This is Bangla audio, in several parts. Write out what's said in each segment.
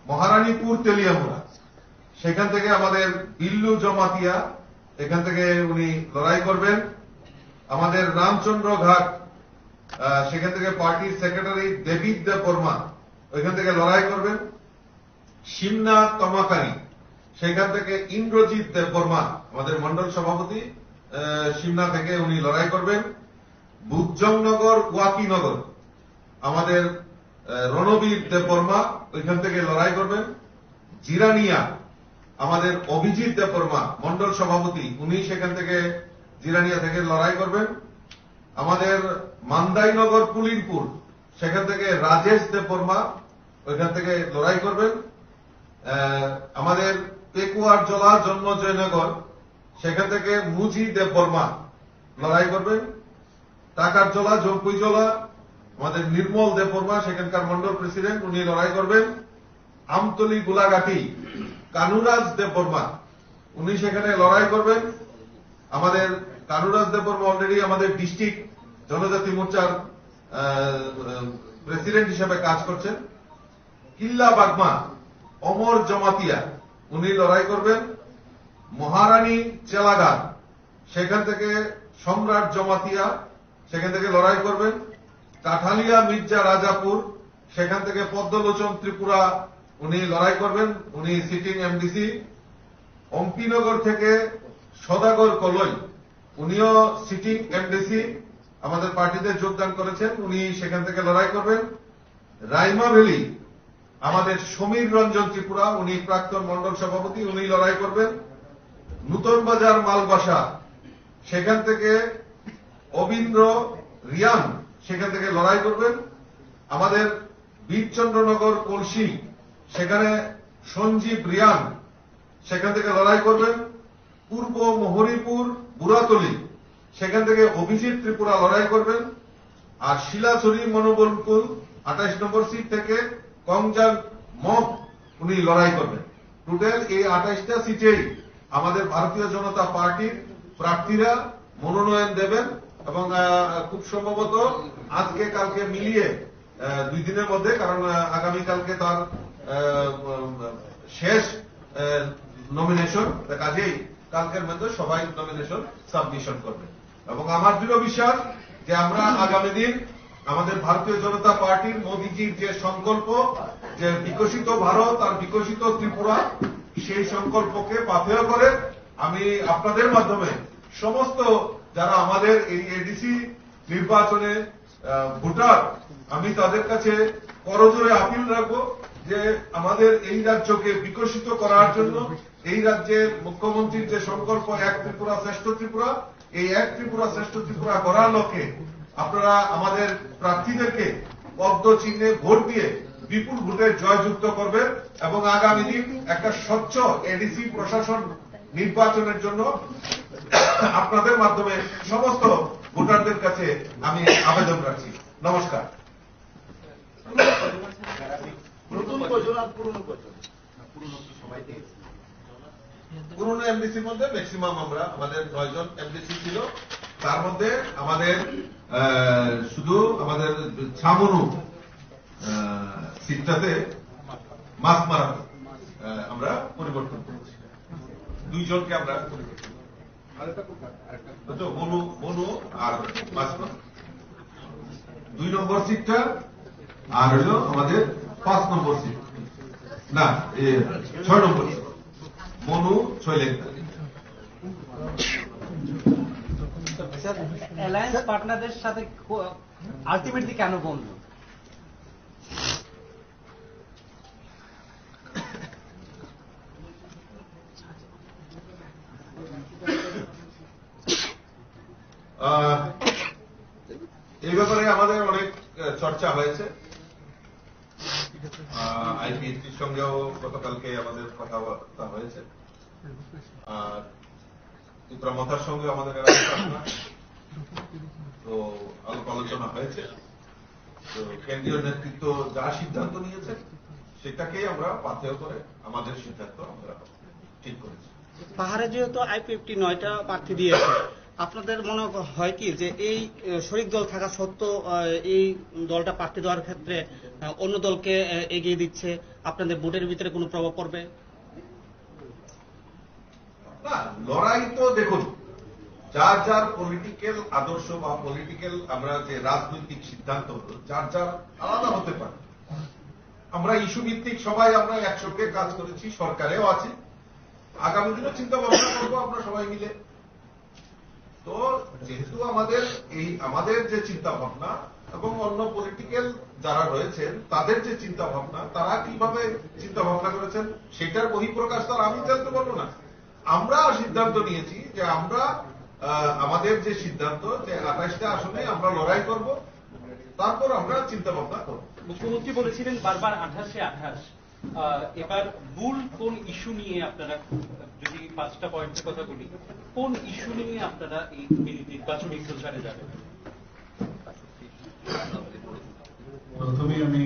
মহারানীপুর তেলিয়ামুড়া, সেখান থেকে আমাদের বিল্লু জমাতিয়া, এখান থেকে উনি লড়াই করবেন। আমাদের রামচন্দ্র ঘাট, সেখান থেকে পার্টির সেক্রেটারি দেবিদ দেববর্মা ওইখান থেকে লড়াই করবেন। সিমনা তমাকারী, সেখান থেকে ইন্দ্রজিৎ দেববর্মা আমাদের মন্ডল সভাপতি, সিমনা থেকে উনি লড়াই করবেন। বুকজংনগর ওয়াকিনগর আমাদের রণবীর দেববর্মা ওইখান থেকে লড়াই করবেন। জিরানিয়া আমাদের অভিজিৎ দেববর্মা মন্ডল সভাপতি, উনি সেখান থেকে জিরানিয়া থেকে লড়াই করবেন। আমাদের মান্দাইনগর পুলিনপুর, সেখান থেকে রাজেশ দেববর্মা ওইখান থেকে লড়াই করবেন। আমাদের পেকুয়ার জলা জন্মজয়নগর, সেখান থেকে মুজি দেববর্মা লড়াই করবেন। টাকার জলা জম্পুই জলা আমাদের নির্মল দেববর্মা, সেখানকার মন্ডল প্রেসিডেন্ট, উনি লড়াই করবেন। আমতলী গোলাঘাটি কানুরাজ দেববর্মা, উনি সেখানে লড়াই করবেন। আমাদের কানুরাজ দেববর্মা অলরেডি আমাদের ডিস্ট্রিক্ট জনজাতি মোর্চার প্রেসিডেন্ট হিসেবে কাজ করছেন। কিল্লা বাগমা অমর জমাতিয়া, উনি লড়াই করবেন। মহারানী চেলাগার, সেখান থেকে সম্রাট জমাতিয়া সেখান থেকে লড়াই করবেন। কাঠালিয়া মির্জা রাজাপুর, সেখান থেকে পদ্মলোচন ত্রিপুরা উনি লড়াই করবেন, উনি সিটিং এমডিসি। অম্পিনগর থেকে সদাগর কলই, উনিও সিটিং এমডিসি, আমাদের পার্টিতে যোগদান করেছেন, উনি সেখান থেকে লড়াই করবেন। রাইমা ভ্যালি আমাদের সমীর রঞ্জন ত্রিপুরা, উনি প্রাক্তন মন্ডল সভাপতি, উনি লড়াই করবেন। নূতন বাজার মালবাসা, সেখান থেকে অবিন্দ্র রিয়ান সেখান থেকে লড়াই করবেন। আমাদের বীরচন্দ্রনগর কলসি, সেখানে সঞ্জীব রিয়ান সেখান থেকে লড়াই করবেন। পূর্ব মোহরিপুর বুড়াতলি, সেখান থেকে অভিজিৎ ত্রিপুরা লড়াই করবেন। আর শিলাছড়ি মনোবলকুল 28 নম্বর সিট থেকে কংজান মগ উনি লড়াই করবেন। টোটাল এই 28টা সিটেই আমাদের ভারতীয় জনতা পার্টির প্রার্থীরা মনোনয়ন দেবেন এবং খুব সম্ভবত আজকে কালকে মিলিয়ে 2 দিনের মধ্যে, কারণ আগামীকালকে তার শেষ নমিনেশন, কাজেই কালকের মধ্যে সবাই নমিনেশন সাবমিশন করবে। এবং আমার দৃঢ় বিশ্বাস যে আমরা আগামী দিন আমাদের ভারতীয় জনতা পার্টির মোদীজির যে সংকল্প, যে বিকশিত ভারত আর বিকশিত ত্রিপুরা, সেই সংকল্পকে পাথেয় করে আমি আপনাদের মাধ্যমে সমস্ত যারা আমাদের এই এডিসি নির্বাচনে ভোটার, আমি তাদের কাছে করজোরে আপিল রাখবো যে আমাদের এই রাজ্যকে বিকশিত করার জন্য এই রাজ্যের মুখ্যমন্ত্রীর যে সংকল্প এক ত্রিপুরা শ্রেষ্ঠ ত্রিপুরা, এই এক ত্রিপুরা শ্রেষ্ঠ ত্রিপুরা করার লক্ষ্যে আপনারা আমাদের প্রার্থীদেরকে পদ্ম চিহ্নে ভোট দিয়ে বিপুল ভোটে জয়যুক্ত করবেন এবং আগামী দিন একটা স্বচ্ছ এডিসি প্রশাসন নির্বাচনের জন্য আপনাদের মাধ্যমে সমস্ত ভোটারদের কাছে আমি আবেদন রাখছি। নমস্কার। পুরনো এমডিসির মধ্যে ম্যাক্সিমাম আমরা আমাদের 9 জন এমডিসি ছিল, তার মধ্যে আমাদের শুধু আমাদের ছামনু সিটটাতে মাছ মারা আমরা পরিবর্তন করেছি, 2 জনকে আমরা বনু বনু আর মাছ মারা 2 নম্বর সিটটা, আর হইল আমাদের 5 নম্বর সিট, না 6 নম্বর সিট মনু ছয়লেখা। স্যার, অ্যালায়েন্স পার্টনারদের সাথে আলটিমেটলি কেন বন্ধু? এই ব্যাপারে আমাদের অনেক চর্চা হয়েছে। আইপিএসটির সঙ্গেও গতকালকে আমাদের কথাবার্তা হয়েছে, আর ত্রিপুরা মাথার সঙ্গে আমাদের তো আলাপ আলোচনা হয়েছে। তো কেন্দ্রীয় নেতৃত্ব যা সিদ্ধান্ত নিয়েছে সেটাকেই আমরা পাথেয় করে আমাদের সিদ্ধান্ত আমরা ঠিক করেছি। পাহাড়ে যেহেতু আইপিএফটি 9টা প্রার্থী দিয়েছে, আপনাদের মনে হয় কি যে এই শরিক দল থাকা সত্ত্বেও এই দলটা প্রার্থী দেওয়ার ক্ষেত্রে অন্য দলকে এগিয়ে দিচ্ছে, আপনাদের ভোটের ভিতরে কোনো প্রভাব পড়বে? না, লড়াই তো দেখুন, যার যার পলিটিক্যাল আদর্শ বা পলিটিক্যাল আমরা যে রাজনৈতিক সিদ্ধান্ত যার যার আলাদা হতে পারে। আমরা ইস্যু ভিত্তিক সবাই আমরা একসঙ্গে কাজ করেছি, সরকারেও আছি, আগামী দিনে চিন্তা ভাবনা করবো আমরা সবাই মিলে। তো যেহেতু আমাদের যে চিন্তা ভাবনা এবং অন্য পলিটিক্যাল যারা রয়েছেন তাদের যে চিন্তা ভাবনা, তারা কিভাবে চিন্তা ভাবনা করেছেন সেটার বহিঃপ্রকাশ তো আর আমি জানতে পারবো না। আমরা সিদ্ধান্ত নিয়েছি যে আমরা আমাদের যে সিদ্ধান্ত যে 28টা আসনে আমরা লড়াই করব, তারপর আমরা চিন্তা ভাবনা করব। মুখ্যমন্ত্রী বলেছিলেন বারবার 28-এ 28। এবার মূল কোন ইস্যু নিয়ে আপনারা, যদি 5টা পয়েন্টের কথা বলি, কোন ইস্যু নিয়ে আপনারা এই নির্বাচনী প্রচারে যাবেন? প্রথমে আমি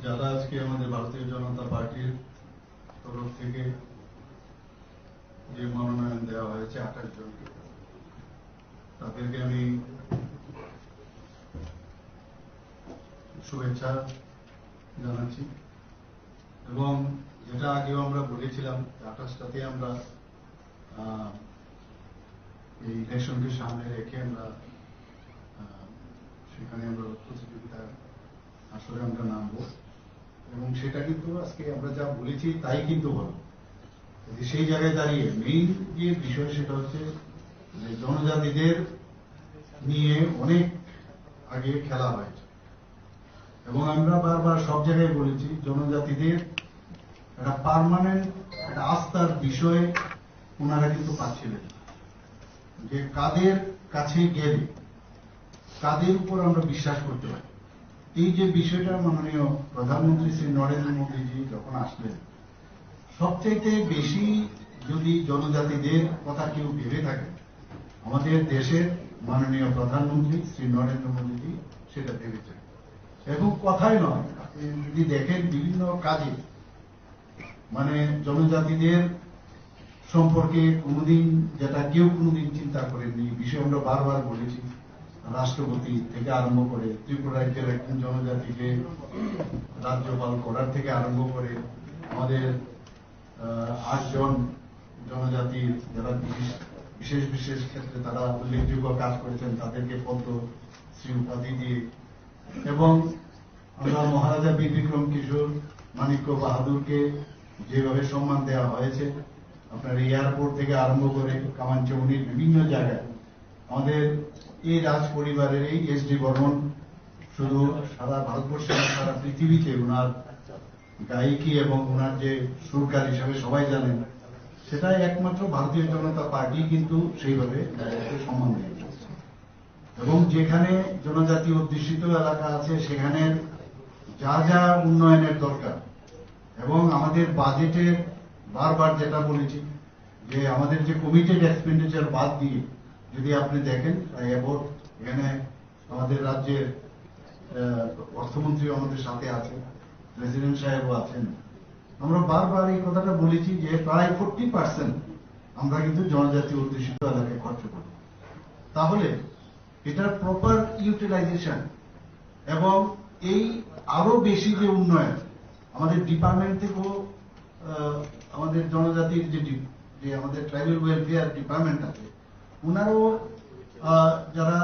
যারা আজকে আমাদের ভারতীয় জনতা পার্টির তরফ থেকে যে মনোনয়ন দেওয়া হয়েছে 28 জনকে, তাদেরকে আমি শুভেচ্ছা জানাচ্ছি। এবং যেটা আগেও আমরা বলেছিলাম 28টাতে আমরা এই ইলেকশনকে সামনে রেখে আমরা সেখানে আমরা প্রতিযোগিতা আসলে আমরা নামবো, এবং সেটা কিন্তু আজকে আমরা যা বলেছি তাই কিন্তু হলো। সেই জায়গায় দাঁড়িয়ে মেইন যে বিষয় সেটা হচ্ছে যে জনজাতিদের নিয়ে অনেক আগে খেলা হয়েছে, এবং আমরা বারবার সব জায়গায় বলেছি জনজাতিদের একটা পার্মানেন্ট একটা আস্থার বিষয়ে ওনারা কিন্তু পাচ্ছিলেন, যে কাদের কাছে গেলে কাদের উপর আমরা বিশ্বাস করতে পারি। এই যে বিষয়টা মাননীয় প্রধানমন্ত্রী শ্রী নরেন্দ্র মোদীজি যখন আসলেন, সবচাইতে বেশি যদি জনজাতিদের কথা কেউ ভেবে থাকে আমাদের দেশের মাননীয় প্রধানমন্ত্রী শ্রী নরেন্দ্র মোদীজি সেটা ভেবেছেন। এবং কথাই নয়, আপনি যদি দেখেন বিভিন্ন কাজে মানে জনজাতিদের সম্পর্কে কোনোদিন যেটা কেউ কোনোদিন চিন্তা করেননি, বিষয় আমরা বারবার বলেছি। রাষ্ট্রপতি থেকে আরম্ভ করে ত্রিপুরা রাজ্যের একজন জনজাতিকে রাজ্যপাল করার থেকে আরম্ভ করে আমাদের 8 জন জনজাতির যারা বিশেষ বিশেষ ক্ষেত্রে তারা উল্লেখযোগ্য কাজ করেছেন তাদেরকে পদ্মশ্রী উপাধি দিয়ে, এবং আমরা মহারাজা বীর বিক্রম কিশোর মানিক্য বাহাদুরকে যেভাবে সম্মান দেওয়া হয়েছে, আপনার এয়ারপোর্ট থেকে আরম্ভ করে কামানচৌনির বিভিন্ন জায়গায় আমাদের এই রাজ পরিবারের এই এস.ডি. বর্মন শুধু সারা ভারতবর্ষে সারা পৃথিবীতে ওনার গায়িকী এবং ওনার যে সুরকার হিসাবে সবাই জানেন, সেটাই একমাত্র ভারতীয় জনতা পার্টি কিন্তু সেইভাবে সম্মান দিয়েছে। এবং যেখানে জনজাতি অধ্যুষিত এলাকা আছে সেখানে যা যা উন্নয়নের দরকার, এবং আমাদের বাজেটের বারবার যেটা বলেছি যে আমাদের যে কমিটেড এক্সপেন্ডিচার বাদ দিয়ে যদি আপনি দেখেন এখানে আমাদের রাজ্যের অর্থমন্ত্রী আমাদের সাথে আছে, প্রেসিডেন্ট সাহেবও আছেন, আমরা বারবার এই কথাটা বলেছি যে প্রায় 40% আমরা কিন্তু জনজাতি অধ্যুষিত এলাকায় খরচ করি। তাহলে এটার প্রপার ইউটিলাইজেশন এবং এই আরো বেশি যে উন্নয়ন আমাদের ডিপার্টমেন্ট থেকেও আমাদের জনজাতির যে আমাদের ট্রাইবাল ওয়েলফেয়ার ডিপার্টমেন্ট আছে, ওনারও যারা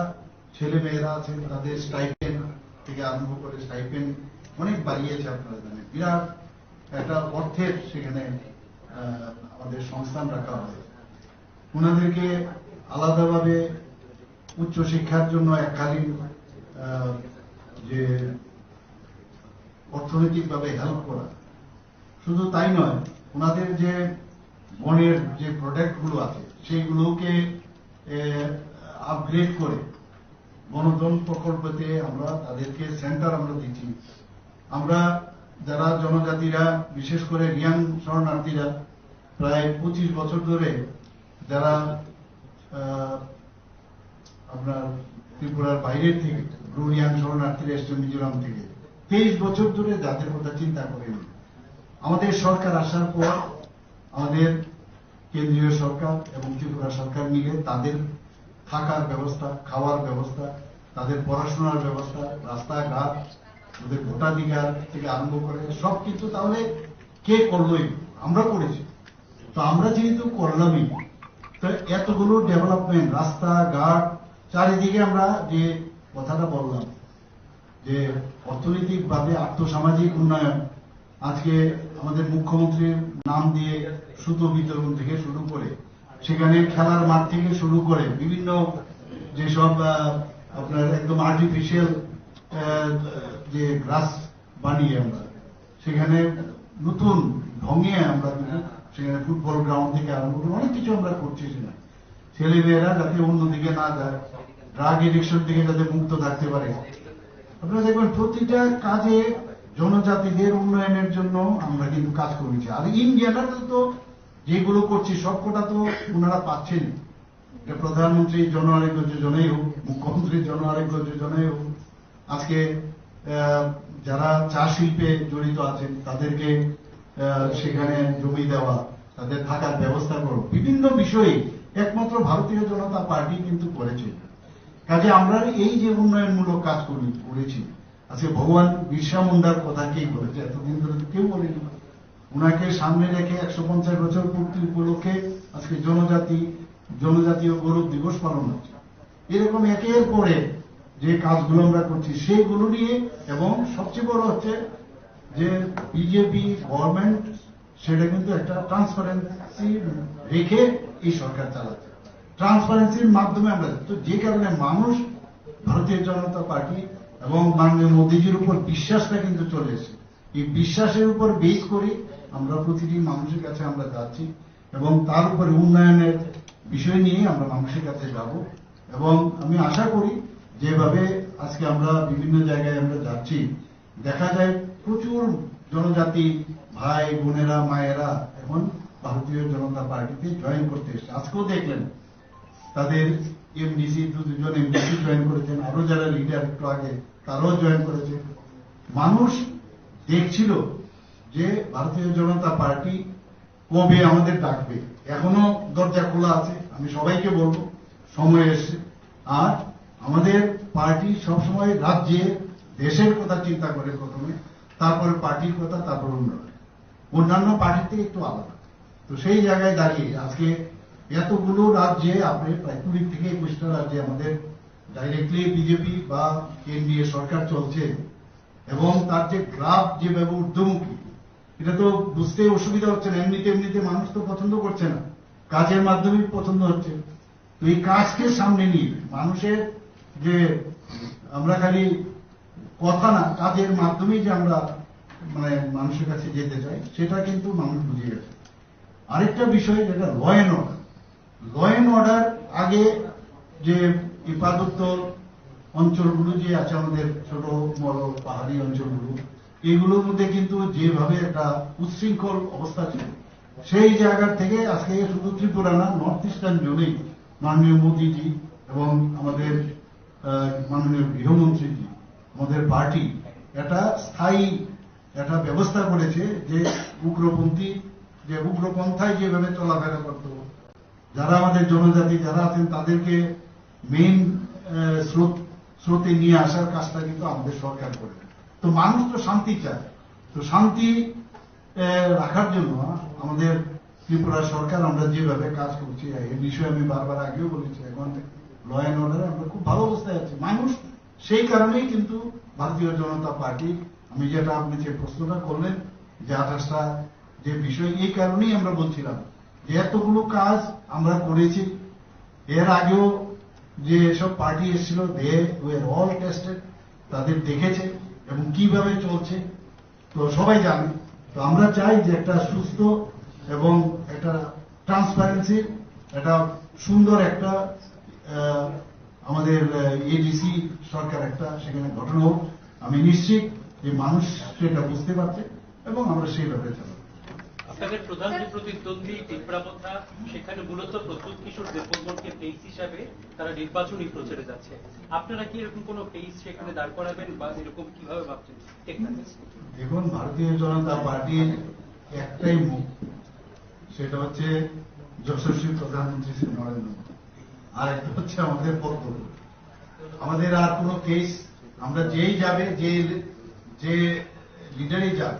ছেলে মেয়েরা আছেন তাদের স্টাইপেন্ড থেকে আরম্ভ করে স্টাইপেন্ড অনেক বাড়িয়েছে। আপনারা জানেন বিরাট একটা অর্থের সেখানে আমাদের সংস্থান রাখা হয়। ওনাদেরকে আলাদাভাবে উচ্চশিক্ষার জন্য এককালীন যে অর্থনৈতিকভাবে হেল্প করা, শুধু তাই নয়, ওনাদের যে বনের যে প্রোডাক্ট গুলো আছে সেইগুলোকে আপগ্রেড করে বনধন প্রকল্পতে আমরা তাদেরকে সেন্টার আমরা দিচ্ছি। আমরা যারা জনজাতিরা বিশেষ করে রিয়াং শরণার্থীরা প্রায় 25 বছর ধরে যারা আপনার ত্রিপুরার বাইরের থেকে রিয়াং শরণার্থীরা এসছে মিজোরাম থেকে 23 বছর ধরে যাদের কথা চিন্তা করেনি। আমাদের সরকার আসার পর আমাদের কেন্দ্রীয় সরকার এবং ত্রিপুরা সরকার মিলে তাদের থাকার ব্যবস্থা, খাওয়ার ব্যবস্থা, তাদের পড়াশোনার ব্যবস্থা, রাস্তাঘাট ওদের ভোটাধিকার থেকে আরম্ভ করে সব কিছু তাহলে কে করলোই? আমরা করেছি। তো আমরা যেহেতু করলামই, তো এতগুলো ডেভেলপমেন্ট, রাস্তাঘাট, চারিদিকে আমরা যে কথাটা বললাম যে অর্থনৈতিকভাবে আর্থসামাজিক উন্নয়ন, আজকে আমাদের মুখ্যমন্ত্রীর নাম দিয়ে সুতো বিতরণ থেকে শুরু করে, সেখানে খেলার মাঠ থেকে শুরু করে বিভিন্ন যেসব আপনার একদম আর্টিফিশিয়াল যে গ্রাস বানিয়ে আমরা সেখানে নতুন ঢঙে আমরা সেখানে ফুটবল গ্রাউন্ড থেকে আরম্ভ করে অনেক কিছু আমরা করছি। সেখানে ছেলেমেয়েরা যাতে অন্যদিকে না যায়, ড্রাগ এডিকশন থেকে যাতে মুক্ত থাকতে পারে। আপনারা দেখবেন প্রতিটা কাজে জনজাতিদের উন্নয়নের জন্য আমরা কিন্তু কাজ করেছি। আর ইন্ডিয়াটা তো যেগুলো করছি সবকটা তো ওনারা পাচ্ছেন। প্রধানমন্ত্রী জন আরোগ্য যোজনাই হোক, মুখ্যমন্ত্রীর জন আরোগ্য যোজনাই হোক, আজকে যারা চা শিল্পে জড়িত আছেন তাদেরকে সেখানে জমি দেওয়া, তাদের থাকার ব্যবস্থা করো, বিভিন্ন বিষয়ে একমাত্র ভারতীয় জনতা পার্টি কিন্তু করেছে। কাজে আমরা এই যে উন্নয়নমূলক কাজ করেছি, আজকে ভগবান বিরসা মুন্ডার কথা কে বলেছে? এতদিন ধরে কেউ বলেনি। ওনাকে সামনে রেখে 150 বছর পূর্তি উপলক্ষে আজকে জনজাতীয় গৌরব দিবস পালন হচ্ছে। এরকম একের পরে যে কাজগুলো আমরা করছি সেইগুলো নিয়ে, এবং সবচেয়ে বড় হচ্ছে যে বিজেপি গভর্নমেন্ট সেটা কিন্তু একটা ট্রান্সপারেন্সি রেখে এই সরকার চালাচ্ছে। ট্রান্সপারেন্সির মাধ্যমে আমরা, তো যে কারণে মানুষ ভারতীয় জনতা পার্টি এবং মাননীয় মোদীজির উপর বিশ্বাসটা কিন্তু চলে এসেছে। এই বিশ্বাসের উপর বেস করে আমরা প্রতিটি মানুষের কাছে আমরা যাচ্ছি, এবং তার উপরে উন্নয়নের বিষয় নিয়ে আমরা মানুষের কাছে যাব। এবং আমি আশা করি যেভাবে আজকে আমরা বিভিন্ন জায়গায় আমরা যাচ্ছি, দেখা যায় প্রচুর জনজাতি ভাই বোনেরা মায়েরা এখন ভারতীয় জনতা পার্টিতে জয়েন করতে এসছে। আজকেও দেখলেন তাদের এমডিসি, দুজন এমডিসি জয়েন করেছেন, আরো যারা লিডার একটু আগে তারাও জয়েন করেছে। মানুষ দেখছিল যে ভারতীয় জনতা পার্টি কবে আমাদের ডাকবে। এখনো দরজা খোলা আছে, আমি সবাইকে বলবো সময় এসছে। আর আমাদের পার্টি সবসময় রাজ্যে দেশের কথা চিন্তা করে প্রথমে, তারপরে পার্টির কথা, তারপর অন্যান্য পার্টির থেকে একটু আলাদা। তো সেই জায়গায় দাঁড়িয়ে আজকে এতগুলো রাজ্যে, আপনি প্রায় 20 থেকে 21টা রাজ্যে আমাদের ডাইরেক্টলি বিজেপি বা এনডিএ সরকার চলছে, এবং তার যে গ্রাফ যেভাবে ঊর্ধ্বমুখী, এটা তো বুঝতে অসুবিধা হচ্ছে না। এমনিতে মানুষ তো পছন্দ করছে না, কাজের মাধ্যমে পছন্দ হচ্ছে। তো এই কাজকে সামনে নিয়ে মানুষের যে আমরা খালি কথা না, কাজের মাধ্যমেই যে আমরা মানে মানুষের কাছে যেতে চাই, সেটা কিন্তু মানুষ বুঝে গেছে। আরেকটা বিষয় যেটা ল অ্যান্ড অর্ডার, আগে যে পার্বত্য অঞ্চলগুলো যে আছে আমাদের ছোট বড় পাহাড়ি অঞ্চলগুলো, এইগুলোর মধ্যে কিন্তু যেভাবে একটা উচ্ছৃঙ্খল অবস্থা ছিল, সেই জায়গা থেকে আজকে শুধু ত্রিপুরা না, নর্থ ইস্টার্ন জোনেই মাননীয় মোদীজি এবং আমাদের মাননীয় গৃহমন্ত্রীজি, আমাদের পার্টি একটা স্থায়ী একটা ব্যবস্থা করেছে যে উগ্রপন্থায় যেভাবে চলাফেরা করত, যারা আমাদের জনজাতি যারা আছেন তাদেরকে মেইন স্রোতে নিয়ে আসার কাজটা কিন্তু আমাদের সরকার করে। তো মানুষ তো শান্তি চায়, তো শান্তি রাখার জন্য আমাদের ত্রিপুরা সরকার আমরা যেভাবে কাজ করছি, এই বিষয়ে আমি বারবার আগেও বলেছি, এখন ল অ্যান্ড অর্ডারে আমরা খুব ভালো অবস্থায় আছি। মানুষ সেই কারণেই কিন্তু ভারতীয় জনতা পার্টি, আমি যেটা আপনি যে প্রশ্নটা করলেন যে 28টা যে বিষয়, এই কারণেই আমরা বলছিলাম যে এতগুলো কাজ আমরা করেছি। এর আগেও যে সব পার্টি এসেছিল, দে ওয়ার অল টেস্টেড, তাদের দেখেছে এবং কিভাবে চলছে তো সবাই জানে। তো আমরা চাই যে একটা সুস্থ এবং একটা ট্রান্সপারেন্সি, একটা সুন্দর একটা আমাদের এডিসি সরকার একটা সেখানে গঠন হোক। আমি নিশ্চিত যে মানুষ সেটা বুঝতে পারছে এবং আমরা সেইভাবে চালাবো। আপনাদের প্রধান যে প্রতিদ্বন্দ্বী টিপ্রাপথা, সেখানে মূলত প্রস্তুত কিশোর দেববর্মনকে পেইস হিসাবে তারা নির্বাচনী প্রচারে যাচ্ছে। আপনারা কি এরকম কোন পেইস সেখানে দাঁড় করাবেন বা এরকম কিভাবে ভাবছেন? দেখুন, ভারতীয় জনতা পার্টির একটাই মুখ, সেটা হচ্ছে যশস্বী প্রধানমন্ত্রী শ্রী নরেন্দ্র মোদী, আর একটা হচ্ছে আমাদের পদ্ম। আমাদের আর কোনো কেস, আমরা যেই যাবে যে লিডারই যাক,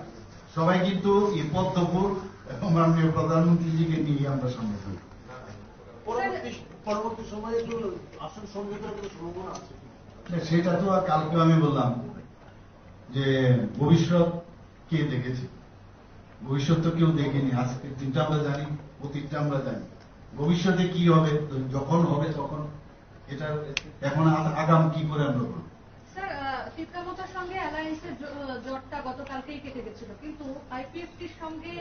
সবাই কিন্তু এই পদ্মপুর মাননীয় প্রধানমন্ত্রীজিকে নিয়ে আমরা সামনে থাকি। পরবর্তী সময়ে একটু আসন সমঝোতার কোনো সম্ভাবনা আছে? সেটা তো কালকে আমি বললাম যে ভবিষ্যৎ কে দেখেছে, ভবিষ্যৎ তো কেউ দেখেনি। আজকে দিনটা আমরা জানি, অতীতটা আমরা জানি, ভবিষ্যতে কি হবে যখন হবে তখন এটা এখন আগাম কি করে আমরা বলবো। স্যার, তীব্রমতার সঙ্গে অ্যালায়েন্সের জোটটা গতকালকেই কেটে গেছিল, কিন্তু আইপিএফটির সঙ্গে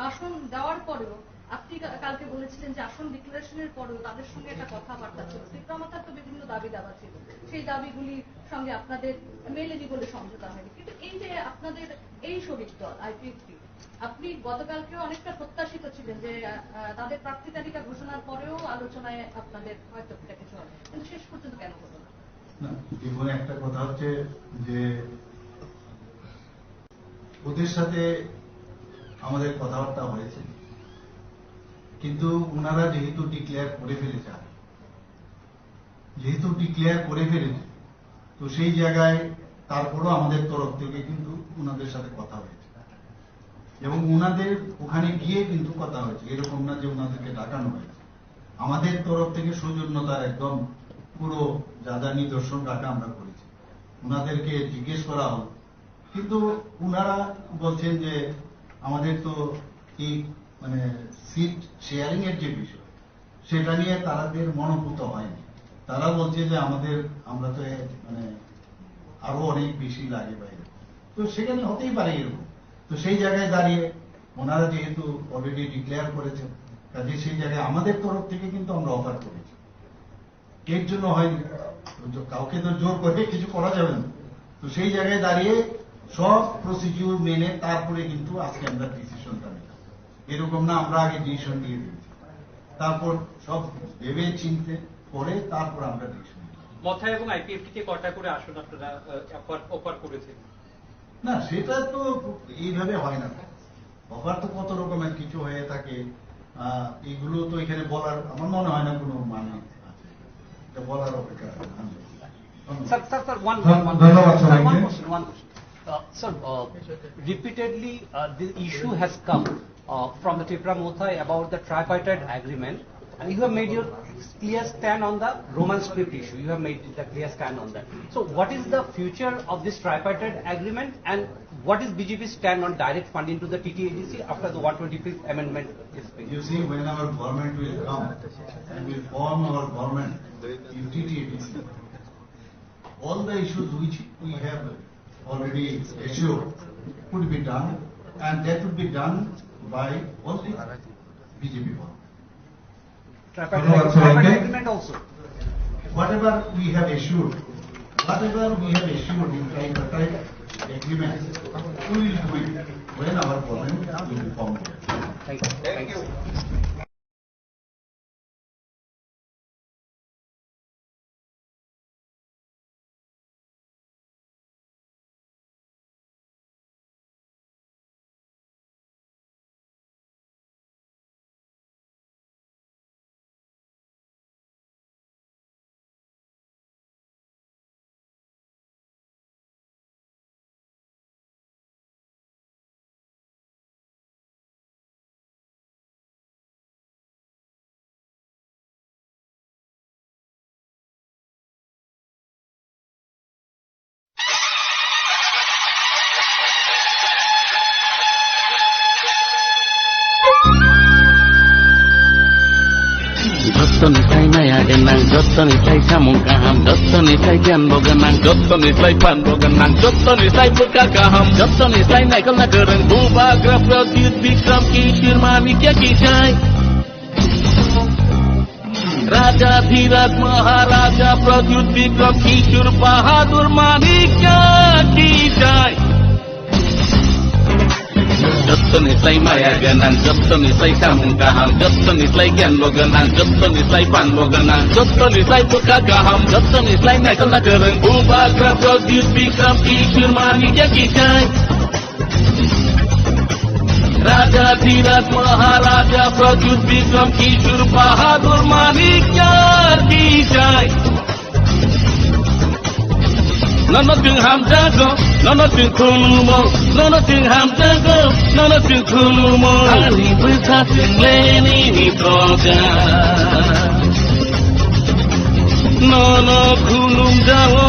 আসন দেওয়ার পরেও আপনি কালকে বলেছিলেন যে আসন ডিক্লারেশনের পরেও তাদের সঙ্গে একটা কথাবার্তা ছিল। তীব্রমতার তো বিভিন্ন দাবি দাবা ছিল, সেই দাবিগুলির সঙ্গে আপনাদের মেলেনি বলে সমঝোতা হয়নি। কিন্তু এই যে আপনাদের এই শরিক দল আইপিএফটি, আপনি গতকালকেও অনেকটা প্রত্যাশিত ছিলেন যে তাদের প্রার্থী তালিকা ঘোষণার পরেও আলোচনায় আপনাদের হয়তো কিছু হবে, কিন্তু শেষ পর্যন্ত কেন হলো না? না, দেখুন একটা কথা হচ্ছে যে ওদের সাথে আমাদের কথাবার্তা হয়েছে, কিন্তু ওনারা যেহেতু ডিক্লেয়ার করে ফেলেছে, তো সেই জায়গায় তারপরও আমাদের তরফ থেকে কিন্তু ওনাদের সাথে কথা হয়েছে এবং ওনাদের ওখানে গিয়ে কিন্তু কথা হয়েছে। এরকম না যে ওনাদেরকে ডাকানো হয়েছে। আমাদের তরফ থেকে সৌজন্যতার একদম পুরো যা যা নিদর্শন রাখা আমরা করেছি। ওনাদেরকে জিজ্ঞেস করা হল, কিন্তু ওনারা বলছেন যে আমাদের তো এই মানে সিট শেয়ারিং এর যে বিষয়, সেটা নিয়ে তাদের মনোভূত হয়নি। তারা বলছে যে আমরা তো মানে আরো অনেক বেশি লাগে বাইরে, তো সেখানে হতেই পারে এরকম। তো সেই জায়গায় দাঁড়িয়ে ওনারা যেহেতু অলরেডি ডিক্লেয়ার করেছেন, কাজে সেই জায়গায় আমাদের তরফ থেকে কিন্তু আমরা অফার করেছি। এর জন্য হয়নি, কাউকে তো জোর করে কিছু করা যাবে না। তো সেই জায়গায় দাঁড়িয়ে সব প্রসিডিউর মেনে তারপরে কিন্তু আজকে আমরা ডিসিশনটা নিলাম। এরকম না আমরা আগে ডিসিশন দিয়ে দিয়েছি, তারপর সব ভেবে চিনতে পরে তারপর আমরা ডিসিশন নিলাম। মথা এবং আইপিএফটি কে কটা করে আসন আপনারা অফার করেছেন? না, সেটা তো এইভাবে হয় না। অফার তো কত রকমের কিছু হয়ে থাকে, এগুলো তো এখানে বলার আমার মনে হয় না কোনো মানে আছে, এটা বলার অপেক্ষা। Sir, one ধন্যবাদ সবাইকে। one question. Sir, repeatedly the issue has come from the Tripura Mothai about the tripartite agreement, and you have made your clear stand on the Roman script issue. You have made the clear stand on that. So, what is the future of this tripartite agreement, and what is BJP's stand on direct funding to the TTADC after the 125th amendment is made? You see, when our government will come and will form our government in TTADC, all the issues which we have already assured could be done, and that would be done by only BJP government. Tripartite agreement also. Whatever we have assured in tripartite agreement, we will do it when our government will be formed. Thank you. Jottoni sai maya genang, jottoni sai samung kaham, jottoni sai jan boganang, jottoni sai pan boganang, jottoni sai puka kaham, jottoni sai naikal nagarang, buba grafra dit bikram ki shirmani kya ki jai. Raja Dhiraj Maharaja Pradyut Vikram Kishur Bahadur Manikya ki jai. Jottoni sai maya genang, jottoni sai samung kaham, jottoni sai jan boganang, jottoni sai pan boganang, jottoni sai puka kaham, jottoni sai naikal nagarang, buba grafra dit bikram ki shirmani kya ki jai. Raja Dhiraj Maharaja Pradyut Vikram Kishur Bahadur Manikya ki jai. nono ting ham jago, nono ting kulumo, nono ting ham jago, nono ting kulumo. Ali bisa ting leni ni proja, nono kulum jago.